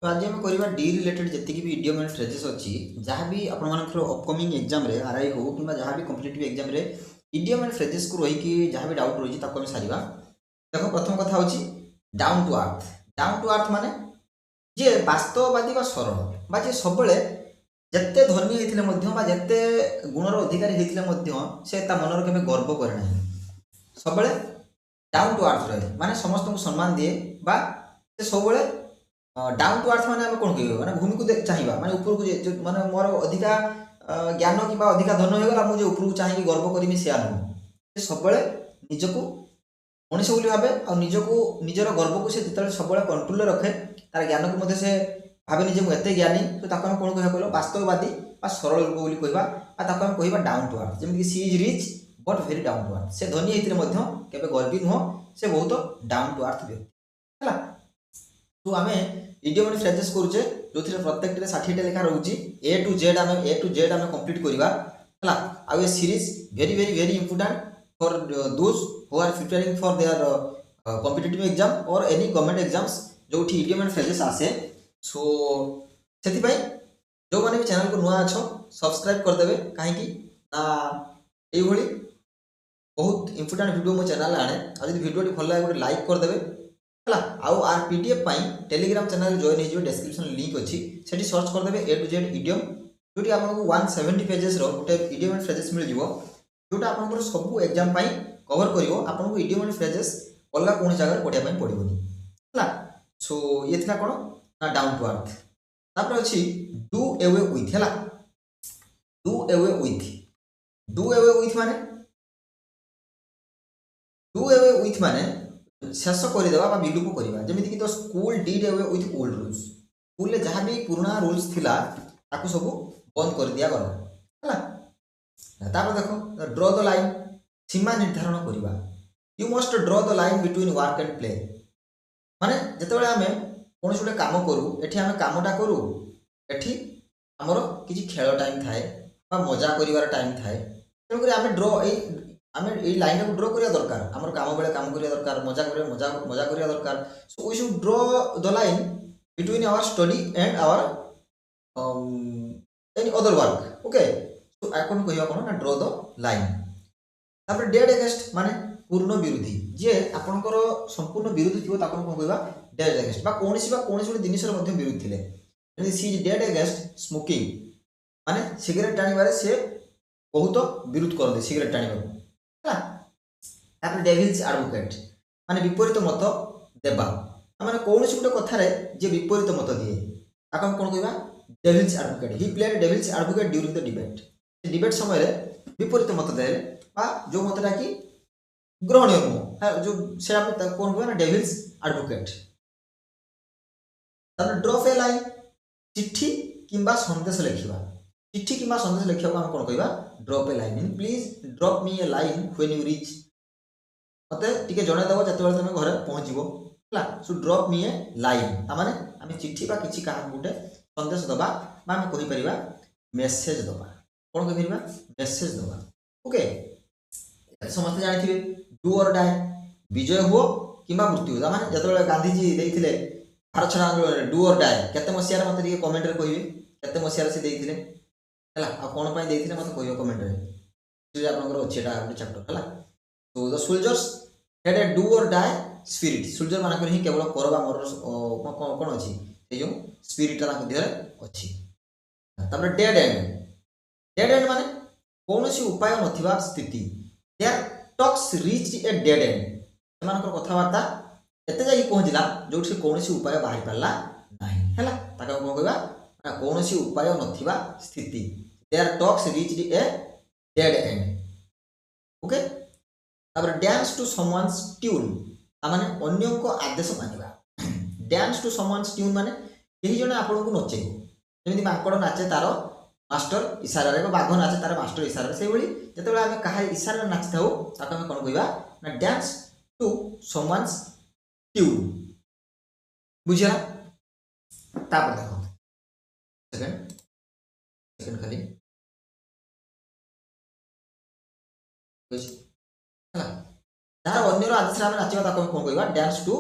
तो आज आम करवा डी रिलेटेड जी भी इडियम एंड फ्रेजेस अच्छी जहाँ भी आपंकर अपकमिंग एग्जाम आरआई हो कि जहाँ भी competitive exam idiom and phrases को रही जहाँ भी डाउट रही है सारा देखो प्रथम कथा हूँ down to earth. Down to earth माने जे वास्तववादी सरल जे सब जिते धनी होते जिते गुणर अधिकारी होते से मनर के गर्व करे ना सब डाउन टू अर्थ रहे माने समस्त को सम्मान दिए सब डाउन टू अर्थ माने कौन कह माने भूमि को चाहिए माने ऊपर को माने मोर अधिका ज्ञान कि अधिका धन होगा मुझे ऊपर को चाहिए गर्व करी से नुह सब निजक मनीष बोली भावे आ निजक निजर गर्व को जो सब कंट्रोल रखे तार ज्ञान को से भावे निजे मुझे ज्ञानी तो कौन कह कहल वास्तववादी सरल लोक बोली कहवा कह डाउन टू अर्थ जमीक she is rich but very down to earth से धनी होते केवे गर्वी नुह से बहुत डाउन टू अर्थ व्यक्ति है। तो आम इडियम एंड फ्रेजेस करुचे जो प्रत्येक 60टा लेखा रोचे ए टू जेड आम कंप्लीट करवा है। आउ ए series very very very important for those who are preparing for their competitive exam और एनी गवर्नमेंट एग्जाम्स जो इडियम एंड फ्रेजेस आसे सो से जो मैंने भी चैनल को नुआ अच्छ सब्सक्राइब करदे कहीं ये बहुत इंपोर्टेंट वीडियो मो चैनल आने आज वीडियो भल लगे लाइक करदे आउ our PDF Telegram channel join हो डिस्क्रिप्शन लिंक अच्छी से सर्च करदे ए टू जेड इडियम जो आपको 170 पेजेस गोटे इडियम एंड फ्रेजेस मिल जोटा आप सब एग्जाम कवर कर आपको इडियम एंड फ्रेजेस अलग कौन जगह पढ़ाई पड़ोनी है। सो ये थी कौन ना डाउन टू अर्थ तापर अच्छी डू एवे विथ है डू एवे विथ माने डू एवे विथ माने शेष करदे विलुप करवा जमीक तो school did away with old rules school जहाँ भी पुराना रूल्स थिला ताकू सब बंद कर दिया गला है। देख ड्र द लाइन सीमा निर्धारण करवा यू मस्ट ड्र the line between work and play माने जिते आम कौन गोटे कम करूँ एटी आम कमटा करूँ एटी आमर किसी खेल टाइम थाए मजा कर टाइम थाए तेणुक आम ड्र आम ये लाइन को ड्र करा दरकार आम कम बेले कम करा दरकार मजा मजा करा दरकार so we should draw the line between our study and our any other work okay so कौन कह कौन ना ड्र द लाइन तापर डेड एगेंस्ट माने पूर्ण विरोधी जे आपणकर संपूर्ण विरोधी थी कौन कहवा डेड एगेंस्ट कौन गोटे जिनस विरोध थे सी इज डेड एगेंस्ट स्मोकिंग माने सिगरेट टाणिबारे से बहुत विरोध करते सिगरेट टाणिबार डेविल्स एडवोकेट माने विपरीत मत देवा माने कौन गोटे कथार जे विपरीत मत दिए ताको कौन कहवा devil's advocate he played devil's advocate during the debate समय विपरीत मत दे जो मतटा कि ग्रहणीय नुह जो कौन कहना डेविल्स एडवोकेट ड्रॉप ए लाइन चिट्ठी किंबा संदेश लिखा चिट्ठी किंबा संदेश लिखा आम कौन कहवा drop A line mean please drop me A line when you reach मत टे जनईदेव जो तुम घर पहुँचो है सो ड्रॉप मी ए लाइन ताने आम चिट्ठी कि गोटे संदेश दबा आम कहीपर मेसेज दबा कौन कहीपर मेसेज दबा ओके समस्त जानी डू और डाई विजय हो कि मृत्यु माने जो गांधीजी देते भारत छाड़ आंदोलन डू और डाई केते मसीह मत कमेंट कहे केते मसीह से देते है कौन देते मत कह कमेंट आपंकर अच्छे गोटे चैप्टर है। तो the soldiers had a do और डाई स्पिरिट सोल्जर मानक ही केवल कर मोर कौन अच्छी जो स्पिरिट अच्छी डेड एंड माने कौन उपाय नथिबा स्थिति their talks reach a dead end सेमानकर कथबार्ता एते जाई पहुंचला जो कौन उपाय बाहरी पारला नहीं है कौन कहवा कौन उपाय नथिबा स्थिति their talks reach a dead end okay तापर डांस टू समवन्स ट्यून माने अन्य को आदेश मानिबा डांस टू समवन्स ट्यून माने केही जने आपन को नचे जेमिति माकड़ नाचे तार मास्टर इशारा रे बाघ नाचे तार मास्टर इशारा से भली जते आमे कहा इशारा नाचि थाउ ताको आमे कोन कहबा ना डांस टू समवन्स ट्यून बुझिया तापर देखो सेकंड खाली तार अन्यर आदेश आम नाचा कौन कहवा dance to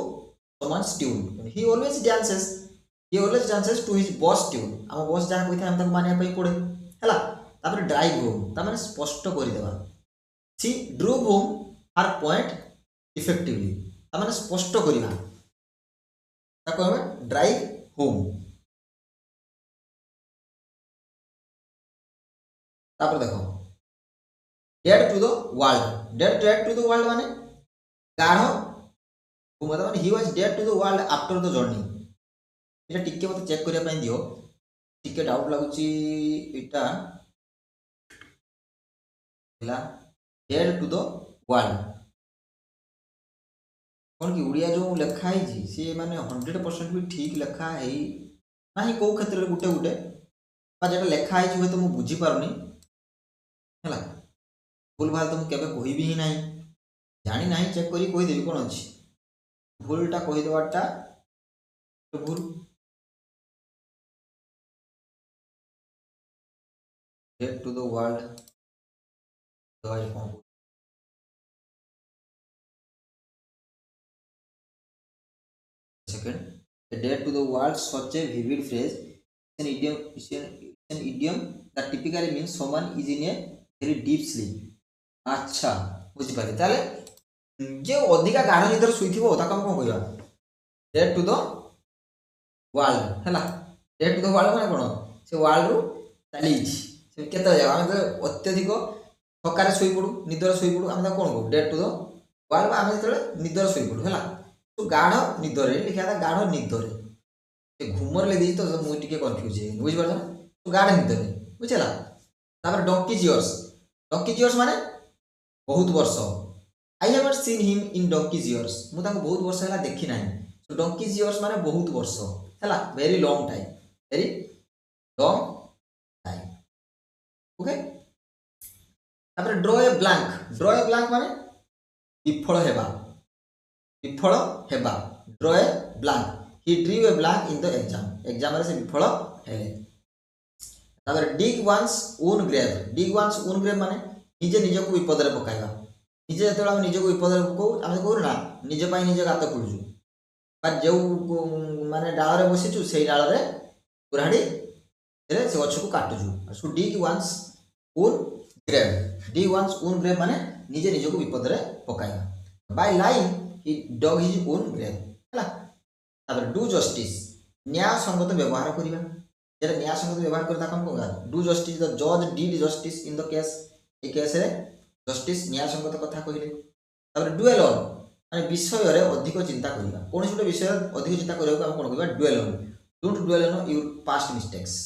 someone's tune he always dances he always dances to his boss tune आम बॉस जहाँ कही था मानिया पड़े है तापर ड्राइव होम तार स्पष्ट करदेवा she drove home her point effectively तार स्पष्ट करवा कहबे ड्राइव होम तापर देखो dead to the world dead to the world माने गाढ़ मतलब he was dead to the world after the journey এটা টিকে মতে চেক করিয়া পাই দিও টিকে ডাউट लागुची এটা ହେଲା डेड टू द वर्ल्ड कौन कि उड़िया जो लेखा है सी माने 100% भी ठीक लेखा है ना ही कौ क्षेत्र में गुटे गुटे जो लेखा है हुए तो मुझे बुझी पारुनी है भूल भाल तो मुझे कह भी ना जानी ना चेक करी कहीदेवी कौन अच्छी भूलटा कहीदेवाटा भूल dead to the world second a dead to the world such a vivid phrase is an idiom that typically means someone is in a very deep sleep अच्छा बुझी पारे ताले जे अधिका गाढ़ निदर सुईथिबो ताका हम कोन कहबा डेड टू द वर्ल्ड हैला डेड टू द वर्ल्ड माने कोन से वर्ल्ड रु चली से केते जागा हम अत्यधिक थकारे सोई पडू निदर सोई पडू हम कोन कहू डेड टू द वर्ल्ड हम जेतले निदर सोई पडू हैला तो गाढ़ निदरे लिखा था गाढ़ निदरे घूमर ले दी तो मुझे टिके कंफ्यूज है बुझ पार तो गाढ़ निदरे बुझला तापर डंकी जियर्स माने बहुत वर्ष I have not seen him in donkey years मु ताको बहुत वर्ष हला देखि नाही तो डंकी जियर्स माने बहुत वर्ष हला वेरी लॉन्ग टाइम ओके तापर ड्रॉ ए ब्लैंक माने विफल हेबा draw a blank he ड्रीव a blank in the exam रे से विफल हेले तापर डिग वन्स ओन ग्रेव माने निजे निज को विपद रे पकाइबा निजे जते हम निज को विपद रे पकाउ हम कहू ना निज पई निजे गात खुलजु पर जो माने डाल रे बसिचु सेही डाल रे कुराडी रे से गछ को काटजु सो डिग वन्स ओन ग्रेव माने निजे निज को विपद रे पकाइबा by lying he dug his own grave हला तापर डू जस्टिस न्याय संगत व्यवहार करिबा जेटा न्याय संगत व्यवहार करता हम कोगा डू जस्टिस द जज did justice in the case A case रे जस्टिस न्याय संगत कथा कहिले तापर डुएल ऑन माने विषय रे अधिक चिंता करिबा कोन छोटे विषय अधिक चिंता करिबा हम कोन कहबा dwell on don't dwell on your past mistakes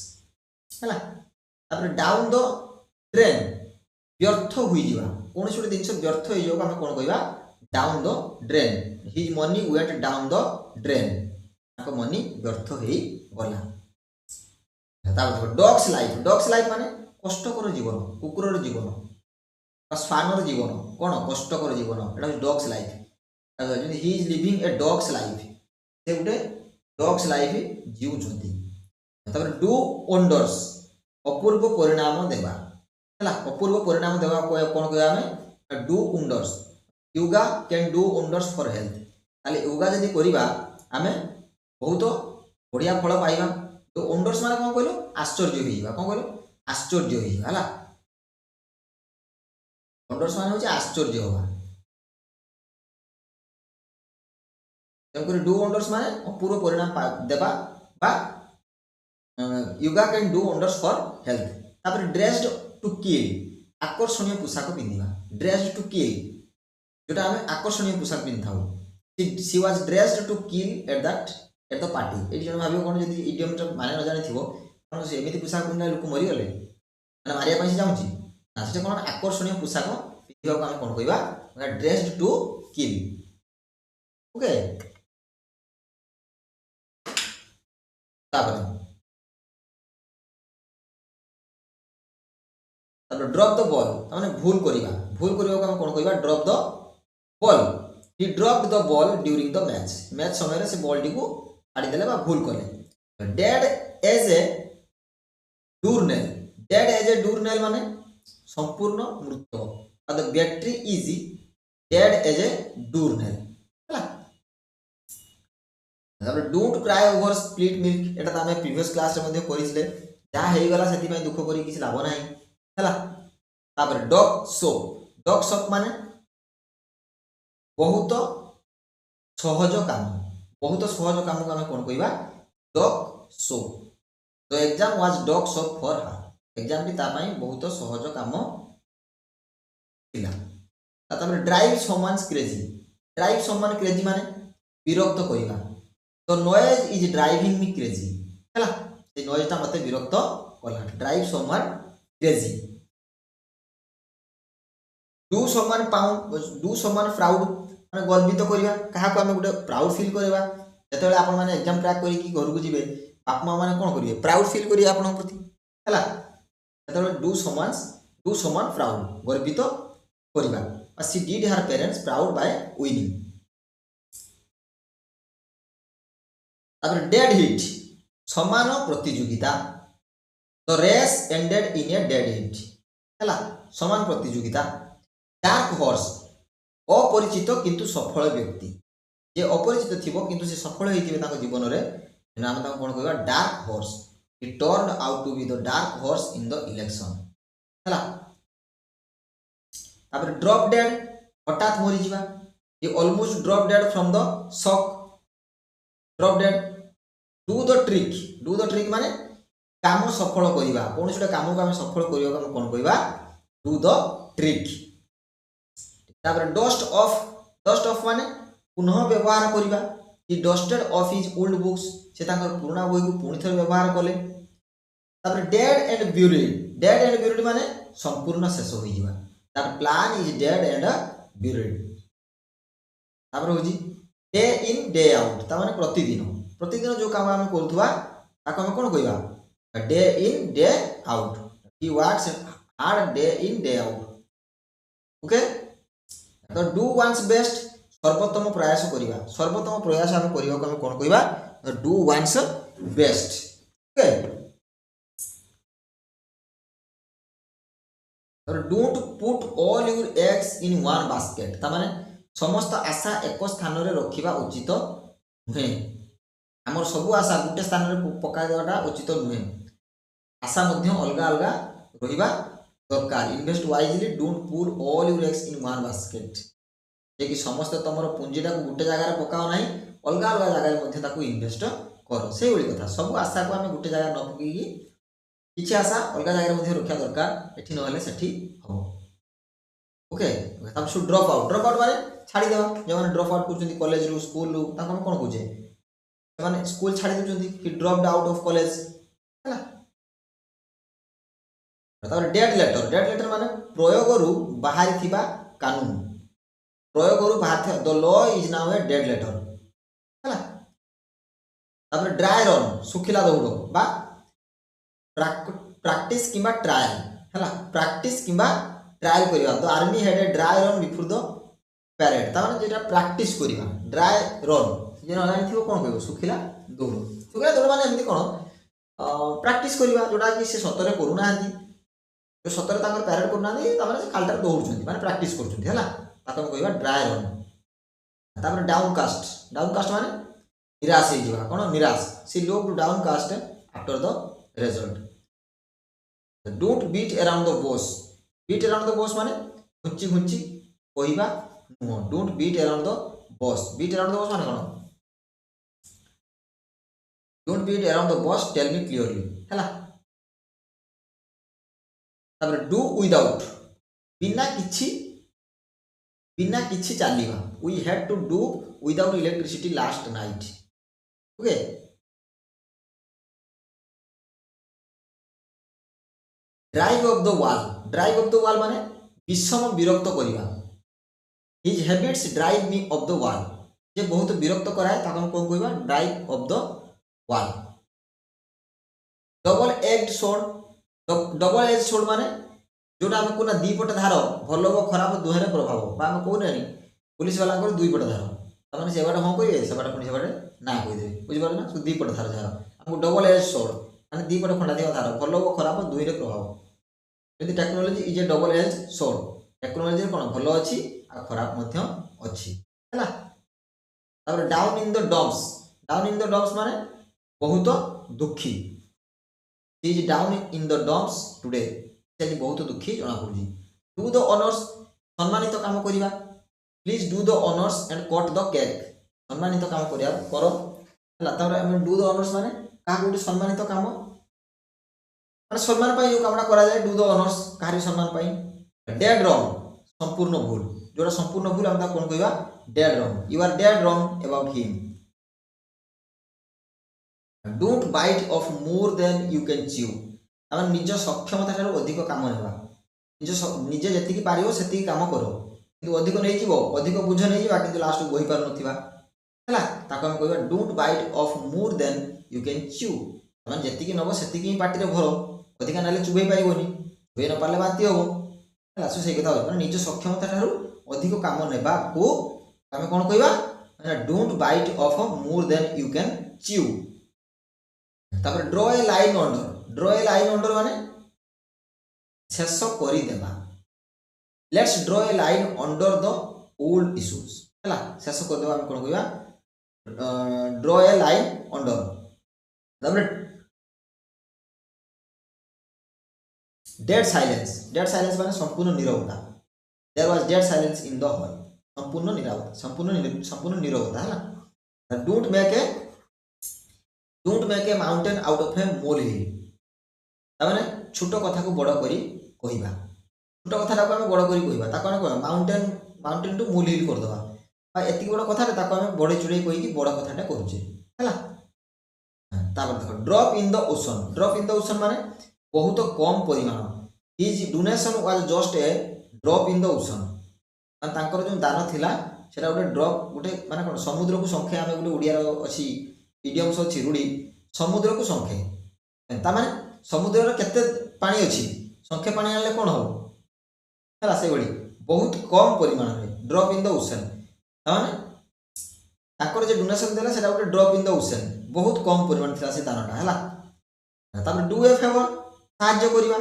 हला तापर डाउन द ड्रेन व्यर्थ होई जिबा कोन छोटे जिंस व्यर्थ होई जो हम कोन कहबा down the drain his money went down the drain ताको मनी व्यर्थ होई गला तापर डॉग्स लाइफ माने कष्टकर जीवन कुकुरर जीवन बा स्वानर जीवन कोन कष्टकर जीवन एटा डॉग्स लाइफ जदि he is living A dogs life से उटे डॉग्स लाइफ जीव जंती तापर डू वंडर्स अपूर्व परिणाम देबा हला अपूर्व परिणाम देबा कोन कहबा हमें do wonders yoga can do wonders for health ताले योगा जदि करिबा आमे बहुत बढ़िया फल पाइबा तो वंडर्स माने कोन कहलो आश्चर्य होइबा कोन कहलो आश्चर्य होइबा हला वंडर्स माने होचे आश्चर्य होबा तंकर डू वंडर्स माने पूर्ण परिणाम देबा बा yoga can do wonders for health तापर ड्रेस्ड टू किल आकर्षणीय पोशाक पिंधिबा ड्रेस्ड टू किल जोटा हमें आकर्षणीय पोशाक पिंधाऊ she was dressed to kill at the party एटी जन भाबियो कोन जदी इडियम माने न जानि थिबो कोन से एमिति पोशाक पिंधा लोक मरि गले माने मारिया पई जाउची ना से कोन आकर्षणीय पोशाक पिंधिबा को हम कोन कहबा ड्रेस्ड टू किल ओके तापर ड्रॉप द बॉल माने भूल करिबा को हम कोन कहबा drop the ball he dropped the ball during the match समय रे से बॉल टी को आड़ी देले बा भूल करले डेड एज ए डूरनेल माने संपूर्ण मृत और the battery is dead as a doornail हला तापर don't cry over split milk एटा त आमे प्रीवियस क्लास रे मध्ये करिसले जा हेइ गला सेति पय दुख करी किछ लाभ नाही हला। तापर डग सोप माने बहुत सहज काम, बहुत सहज काम को आमे कोन कहबा डग सोप। तो exam was duck soup for her, exam टी ता पय बहुत सहज काम थिला। तापर drive someone's crazy, drive someone crazy माने विरक्त करिबा। तो noise is driving me crazy हला, से नॉइज ता मते विरक्त कला, drive someone crazy. Do someone proud माने गर्वित करिबा, काहा को हमें गुटे प्राउड फील करबा। जेतेबेले आपण माने एग्जाम क्रैक करी कि घर को जिवे बाप मां माने कोन करिवे प्राउड फील करिवे आपन प्रति हला। जेतेबेले डू समवन प्राउड गर्वित करिबा। She did her parents proud by winning. तापर डेड हिट समान प्रतियोगिता, the race ended in a dead heat हला, समान प्रतियोगिता। डार्क हॉर्स अपरिचित किंतु सफल व्यक्ति, जे अपरिचित थिबो किंतु से सफल हेतिबे ताको जीवन रे नाम ता कोन कहबा dark horse, he turned out to be the dark horse in the election हला। तापर ड्रॉप डेड हठात मरि जिबा, he almost drop dead from the shock, drop dead. Do the trick माने काम सफल करिबा, कोनोटा काम को हम सफल करिबा को कोन कहबा डू द ट्रिक। तापर डस्ट ऑफ माने पुनः व्यवहार करिबा, he dusted off his old books, से ताकर पुराना बही को पुनि थर व्यवहार कले। तापर डेड एंड ब्यूरिड माने संपूर्ण शेष होई जिबा, तार plan is dead and buried. तापर होजी डे इन डे आउट, ता माने प्रतिदिन जो काम हम करथुवा ताको हम कोन कहबा day in day out, he works hard day in day out okay. तो डू वन्स बेस्ट सर्वोत्तम प्रयास करिबा, सर्वोत्तम प्रयास हम करिबा को हम कोन कहबा डू वन्स बेस्ट ओके। और don't put all your eggs in one basket, ता माने समस्त आशा एक स्थान रे रखिबा उचित नुहे, हमर सब आशा गुटे स्थान रे पकाय देवाटा उचित नुहे, आशा मध्य अलगा अलगा रहिबा दरकार। Invest wisely, don't put all your eggs in one basket, जे कि समस्त तमरो पुंजीटा को गुटे जगह रे पकाओ नाही, अलगा अलगा जगह रे मध्य ताको इन्वेस्ट करो। से ओली कथा सब आशा को हम गुटे जगह न पकी किछि आशा अलगा जगह रे मध्य रखिया दरकार, एठी न हले सेठी हो ओके। तब सु ड्रॉप आउट माने छाडी देबा, जे माने ड्रॉप आउट करछन्ती कॉलेज रु स्कूल रु ताको हम कोन कहूजे माने स्कूल छाडी देछन्ती, he dropped out of college हला। तापर डेड लेटर माने प्रयोग रु बाहर थिबा कानून, प्रयोग रु बाहर थिबा the law is now a dead letter हला। तापर ड्राई रन सुखिला दौड़ बा प्रैक्टिस किबा ट्रायल हला, प्रैक्टिस किबा ट्रायल करिबा। The army had a dry run before the parade, ता माने जेटा प्रैक्टिस करिबा ड्राई रन, जे न जानि थिबो कोन कहबो सुखिला दौड़ माने एमति कोन प्रैक्टिस करिबा जोटा कि से सतरे करू नाहंती, जो सतरे ताकर पैरेड करू नाहंती ता माने खालटा दौड़छन्ती माने प्रैक्टिस करछन्ती हला, ताको कहबा ड्राई रन। तापर डाउनकास्ट माने निराश हे जिबा, कोन निराश, she looked downcast after the result. Don't beat around the bush माने घुंची कहबा नुह, don't beat around the bush माने कोन don't beat around the bush tell me clearly हला। तापर डू विदाउट बिना किछि चलिबा, we had to do without electricity last night okay. Drive off the wall माने विषम विरक्त करिबा, his habits drive me off the wall, जे बहुत विरक्त कराए ताको हम कोन कहबा drive off the wall. Double edge sword माने जोटा हम कोना दी पट धार भलो व खराब दुहेरे प्रभाव, बा हम कोने पुलिस वाला को दुई पट धार, त माने सेबाटा हम कहिबे सेबाटा पुनी सेबाटा ना कहि देबे, बुझि पारले ना, दी पट धार धार हम डबल एज सोर्ड माने दी पट खंडा दिया धार भलो व खराब दुहेरे प्रभाव। यदि technology is a double edge sword, technology कोन भलो अछि आ खराब मध्य अछि हला। तापर down in the down in the dumps माने बहुत दुखी, she is down in the dumps today, से आज बहुत दुखी जना पड़ुची। डू द ऑनर्स सम्मानित काम करिवा, please do the honours and cut the cake, सम्मानित काम करिया करो हला। तापर हम डू द ऑनर्स माने का गोटे सम्मानित काम माने सम्मान पाई जो कामटा करा जाए, डू द ऑनर्स काहरी सम्मान पाई। डेड रॉन्ग संपूर्ण भूल, जोटा संपूर्ण भूल हम कोन कहबा dead wrong, you are dead wrong about him. Don't bite off more than you can chew, हम निज सक्षमता ठाରୁ अधिक काम नेबा, निजे जेतिकी पारिबो सेतिकी काम करो, किंतु अधिक नै जीवो अधिक बुझ नै जीवा किंतु लास्ट बोही पार नथिबा हला, ताको हम कहबा don't bite off more than you can chew, हम जेतिकी नबो सेतिकी ही पाटी रे भरो, अधिक नाले चुबई पाइबोनी, चुबई न पारले बाती होबो हला। सो सेही कथा माने निज सक्षमता ठाରୁ अधिक काम नेबा को हम कोन कहबा माने don't bite off more than you can chew. तापर draw a line under, draw a line under माने शेष करी देबा, let's draw a line under the old issues हला, शेष कर देबा हम कोन कहबा ड्रॉ ए लाइन अंडर। तापर डेड साइलेंस, डेड साइलेंस माने संपूर्ण नीरवता, there was dead silence in the hall, संपूर्ण नीरवता, संपूर्ण नीरवता हला। Don't make a mountain out of ए मोल हिल, तामाने छोटो कथा को बड़ करी कहिबा, छोटो कथा को हम बड़ करी कहिबा ताको हम कहबा माउंटेन टू मोल हिल कर दबा, बा एति बड़ कथा रे ताको हम बड़े चुड़े कहि कि बड़ कथाटा करूचे हला। तापर देखो drop in the ocean, drop in the ocean माने बहुत कम परिमाण, his donation was just a drop in the ocean, माने तांकर जो दान थिला सेटा गोटे ड्रॉप, गोटे माने कोन समुद्र को संखे, आमे गोटे ओडिया रो अछि इडियम्स अछि रूढ़ी समुद्र को संखे, ता माने समुद्र रे केते पानी अछि संखे पानी आनले कोन हो हला, से बडी बहुत कम परिमाण रे ड्रॉप इन द ओशन, ता माने ताकर जे डोनेशन देला सेटा गोटे ड्रॉप इन द ओशन, बहुत कम परिमाण थिला से दानटा हला। तापर डू ए फेवर साहाय्य करिवा,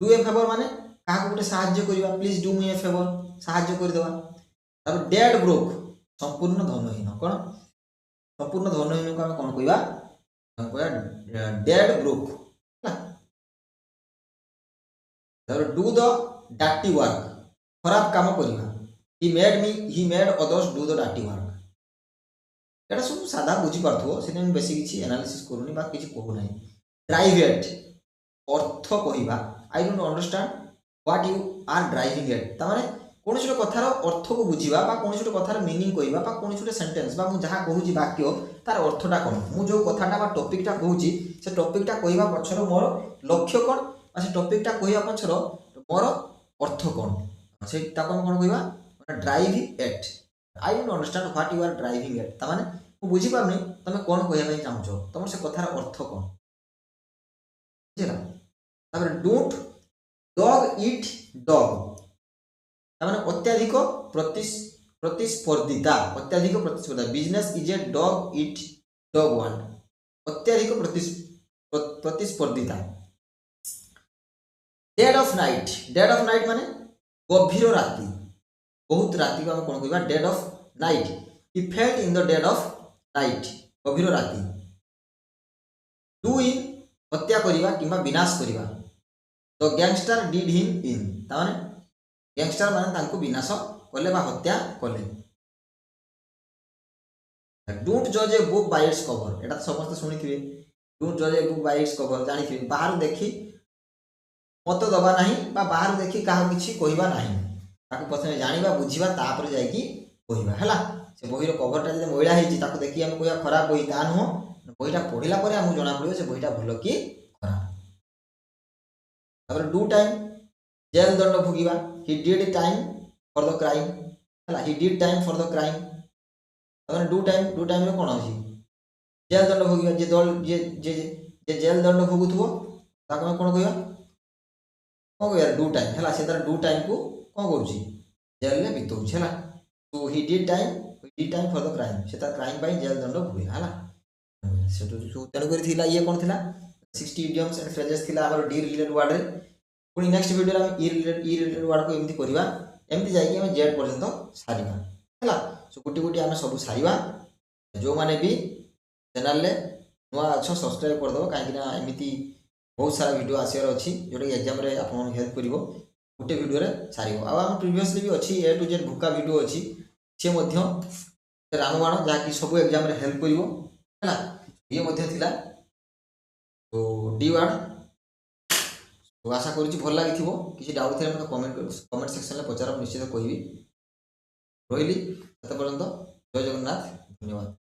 डू ए फेवर माने काहा को गोटे साहाय्य करिवा, please do me a favour साहाय्य कर देबा। तापर डेड ब्रोक संपूर्ण धनहीन, कोन संपूर्ण धनहीन को हम कोन कहबा, हम कहबा डेड ब्रोक हला। तापर डू द डार्टी वर्क खराब काम करिवा, he made others do the dirty work, एटा सब सादा बुझी पारथो सेने हम बेसी किछि एनालिसिस करूनी बा किछि कहू नै। ड्राइव एट अर्थ कहिबा, I don't understand what you are driving at, ता माने कोनोसी कथार अर्थ को बुझीबा बा कोनोसी कथार मीनिंग कहिबा बा कोनोसी सेंटेंस बा मु जहा कहूची वाक्य तार अर्थटा कोन, मु जो कथाटा बा टॉपिकटा कहूची से टॉपिकटा कहिबा पछर मोर लक्ष्य कोन, आ से टॉपिकटा कहिबा पछर मोर अर्थ कोन, से ताको हम कोन कहिबा माने drive at, I don't understand what you are driving at, ता माने मु बुझी पारनी तमे कोन कहिबा पई चाहछो, तमर से कथार अर्थ कोन बुझिला। तापर डोंट डॉग ईट डॉग, तामाने अत्याधिक प्रतिस्पर्धिता, अत्याधिक प्रतिस्पर्धा, business is a dog eat dog one, अत्याधिक प्रतिस्पर्धिता। डेड ऑफ नाइट माने गभीर राति, बहुत राति को हम कोन कहबा dead of night, he felt in the dead of night, गभीर राति। डू इन हत्या करिवा किंबा विनाश करिवा, the gangster did him in, तामाने गैंगस्टर माने तांको विनाश कले बा हत्या कले। डोंट जज a book by its cover, एटा समस्त सुनिथिबे, डोंट जज a book by its cover जानिथिबे, बाहर देखि मत दबा नाही बा बाहर देखि काहा किछि कहिबा नाही, ताको प्रथमे जानिबा बुझिबा तापर जाई कि कहिबा हला। से बहिर कवरटा जे मैला हेछि ताको देखि हम कहया खराब बही, ता नुह बहिटा पढिला परे हमहु जणा पडिबो से बहिटा भलो कि खराब। तापर डू टाइम जेल दंड भोगिबा, he did time for the crime हला, he did time for the crime, तापर डू टाइम रे कोन अछि जेल दंड भोगिबा, जे दल जे जेल दंड भोगुथबो ताको हम कोन कहया कोन कहया डू टाइम हला, से तार डू टाइम को कोन करूची जेल ले बितौछ हला। तो ही did time for the crime, से तार क्राइम पाई जेल दंड भोगिला हला। से तो तेन करी थिला ये कोन थिला 60 इडियम्स एंड फ्रेजेस थिला हमर डी रिलेटेड वर्ड रे। पुणी नेक्स्ट वीडियो हम ई रिलेटेड वर्ड को एमती करबा, एमती जाई कि हम जेड पर्यंत सारिबा हला। सो गुटी गुटी हम सब सारिबा, जो माने भी चैनल नुआ अच्छ सब्सक्राइब करदेव कहीं एमती बहुत सारा वीडियो आसवर अच्छी जोटा कि एग्जाम आप हेल्प कर गोटे वीडियो सार आम प्रिवियसली भी अच्छी ए टू जेड भूका वीडियो अच्छी सी रामबाण जहाँकि सब एग्जाम हेल्प कर ये तो डी वार्ड तो आशा करुँच भल लगी किसी डाउट थे मतलब कमेंट सेक्शन में पचार निश्चित कहि रही पर्यंत जय जगन्नाथ धन्यवाद।